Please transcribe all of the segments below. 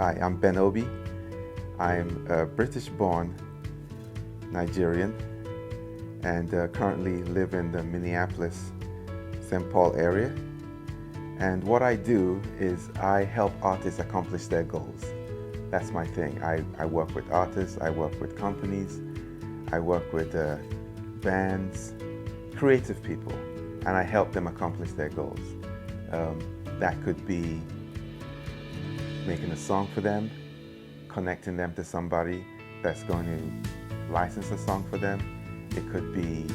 Hi, I'm Ben Obi. I'm a British-born Nigerian and currently live in the Minneapolis, St. Paul area. And what I do is I help artists accomplish their goals. That's my thing. I work with artists, I work with companies, I work with bands, creative people, and I help them accomplish their goals. That could be making a song for them, connecting them to somebody that's going to license a song for them. It could be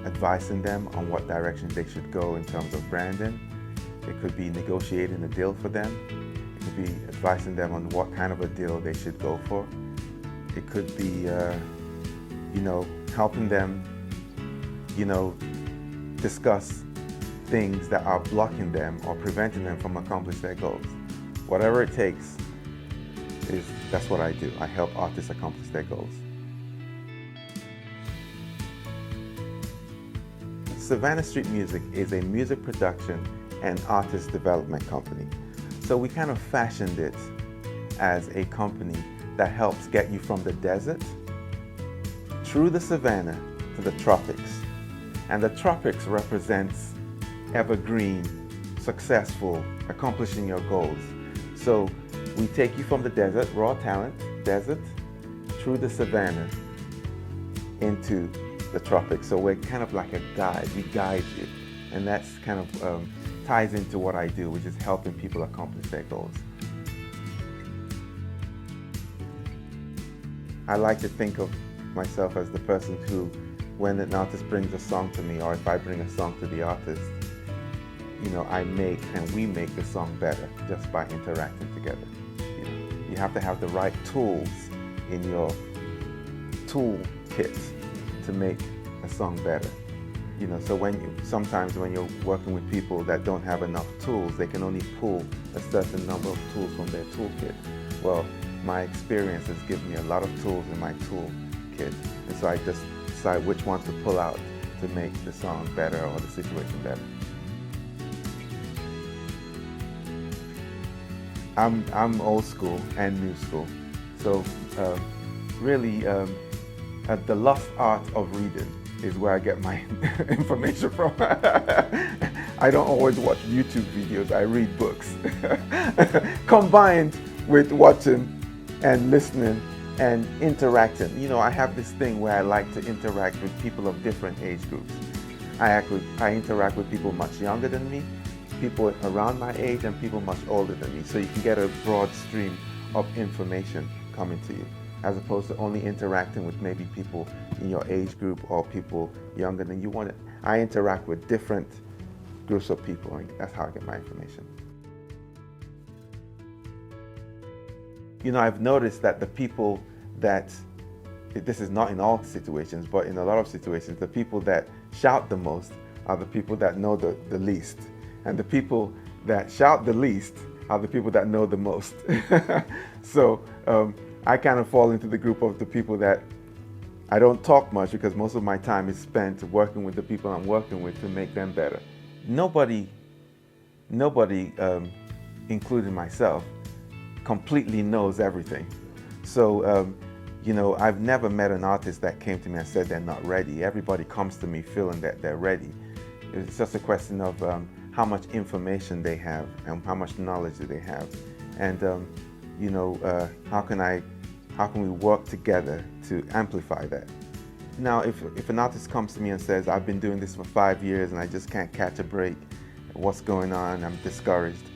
advising them on what direction they should go in terms of branding. It could be negotiating a deal for them. It could be advising them on what kind of a deal they should go for. It could be, helping them, discuss things that are blocking them or preventing them from accomplishing their goals. Whatever it takes, that's what I do. I help artists accomplish their goals. Savannah Street Music is a music production and artist development company. So we kind of fashioned it as a company that helps get you from the desert through the savannah to the tropics. And the tropics represents evergreen, successful, accomplishing your goals. So we take you from the desert, raw talent, desert, through the savannah into the tropics. So we're kind of like a guide, we guide you. And that's kind of ties into what I do, which is helping people accomplish their goals. I like to think of myself as the person who, when an artist brings a song to me, or if I bring a song to the artist, I make and we make the song better just by interacting together. You have to have the right tools in your toolkit to make a song better. So sometimes when you're working with people that don't have enough tools, they can only pull a certain number of tools from their toolkit. Well, my experience has given me a lot of tools in my toolkit, and so I just decide which one to pull out to make the song better or the situation better. I'm old school and new school, so really the lost art of reading is where I get my information from. I don't always watch YouTube videos, I read books. Combined with watching and listening and interacting. I have this thing where I like to interact with people of different age groups. I interact with people much younger than me, people around my age, and people much older than me. So you can get a broad stream of information coming to you, as opposed to only interacting with maybe people in your age group or people younger than you. I interact with different groups of people, and that's how I get my information. I've noticed that the people that, this is not in all situations, but in a lot of situations, the people that shout the most are the people that know the least. And the people that shout the least are the people that know the most. So I kind of fall into the group of the people that I don't talk much, because most of my time is spent working with the people I'm working with to make them better. Nobody, including myself, completely knows everything. So, I've never met an artist that came to me and said they're not ready. Everybody comes to me feeling that they're ready. It's just a question of how much information they have and how much knowledge do they have. And, how can we work together to amplify that? Now, if an artist comes to me and says, I've been doing this for 5 years and I just can't catch a break, what's going on, I'm discouraged,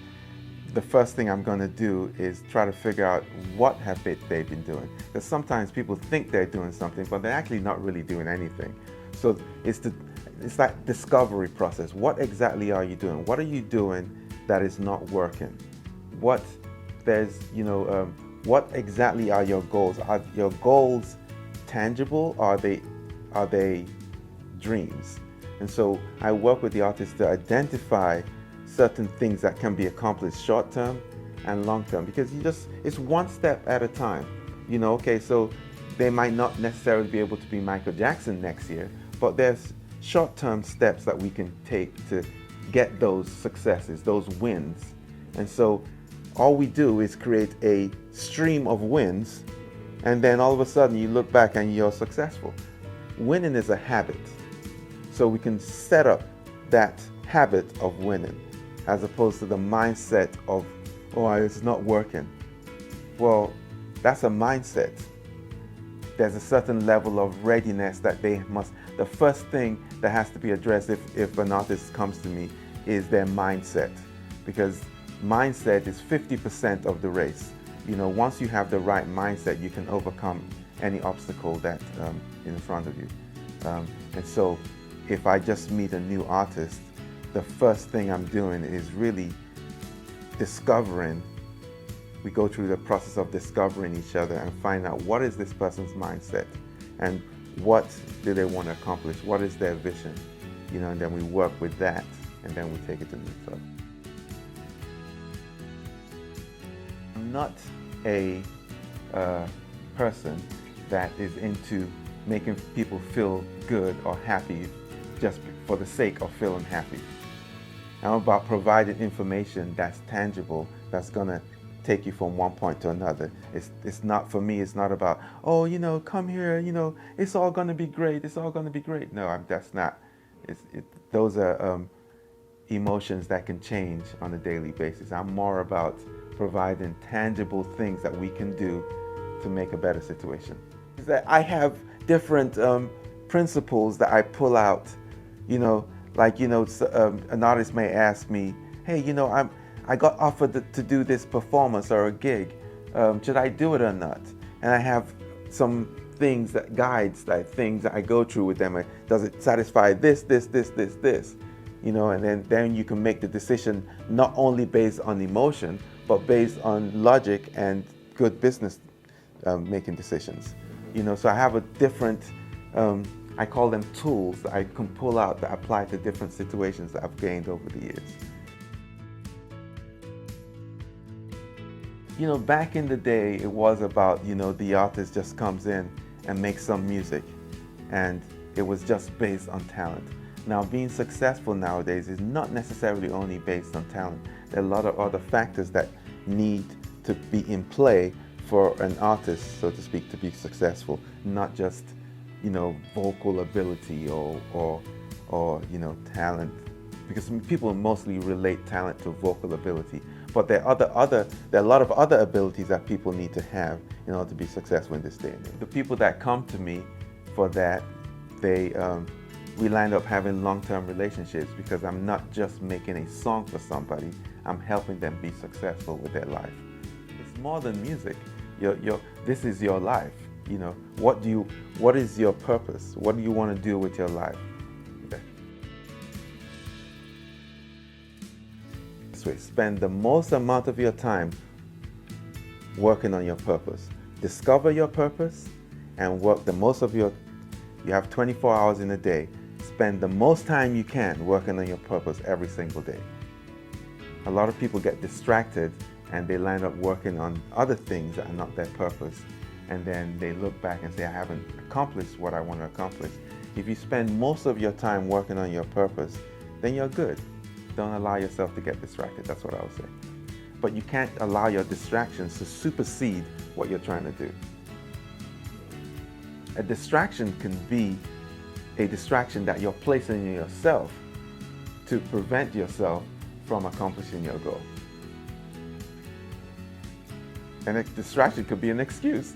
the first thing I'm going to do is try to figure out what they've been doing. Because sometimes people think they're doing something, but they're actually not really doing anything. So it's that discovery process. What exactly are you doing? What are you doing that is not working? What exactly are your goals? Are your goals tangible? Are they dreams? And so I work with the artists to identify certain things that can be accomplished short term and long term, because it's one step at a time. So they might not necessarily be able to be Michael Jackson next year, but there's short-term steps that we can take to get those successes, those wins. And so all we do is create a stream of wins, and then all of a sudden you look back and you're successful. Winning is a habit. So we can set up that habit of winning as opposed to the mindset of, oh, it's not working. Well, that's a mindset. There's a certain level of readiness that they must, the first thing that has to be addressed if an artist comes to me is their mindset, because mindset is 50% of the race. You know, once you have the right mindset, you can overcome any obstacle that in front of you. And so if I just meet a new artist, the first thing I'm doing is really discovering. We go through the process of discovering each other and find out what is this person's mindset and what do they want to accomplish, what is their vision, you know, and then we work with that and then we take it to the next level. I'm not a person that is into making people feel good or happy just for the sake of feeling happy. I'm about providing information that's tangible, that's gonna take you from one point to another. It's not, for me, it's not about, oh, you know, come here, you know, it's all gonna be great, it's all gonna be great. No, that's not. Those are emotions that can change on a daily basis. I'm more about providing tangible things that we can do to make a better situation. That I have different principles that I pull out, you know, like, you know, an artist may ask me, hey, you know, I got offered to do this performance or a gig. Should I do it or not? And I have some things that guides, like things that I go through with them. Does it satisfy this? You know, and then you can make the decision not only based on emotion, but based on logic and good business making decisions. You know, so I have a different, I call them tools that I can pull out that apply to different situations that I've gained over the years. You know, back in the day, it was about, you know, the artist just comes in and makes some music, and it was just based on talent. Now, being successful nowadays is not necessarily only based on talent. There are a lot of other factors that need to be in play for an artist, so to speak, to be successful, not just, you know, vocal ability or you know, talent, because people mostly relate talent to vocal ability. But there are a lot of other abilities that people need to have in order to be successful in this day and age. The people that come to me for that, we land up having long-term relationships, because I'm not just making a song for somebody, I'm helping them be successful with their life. It's more than music. This is your life. You know, what is your purpose? What do you want to do with your life? Okay. This way, spend the most amount of your time working on your purpose. Discover your purpose and work the most of you have 24 hours in a day. Spend the most time you can working on your purpose every single day. A lot of people get distracted and they land up working on other things that are not their purpose. And then they look back and say, I haven't accomplished what I want to accomplish. If you spend most of your time working on your purpose, then you're good. Don't allow yourself to get distracted. That's what I would say. But you can't allow your distractions to supersede what you're trying to do. A distraction can be a distraction that you're placing in yourself to prevent yourself from accomplishing your goal. And a distraction could be an excuse.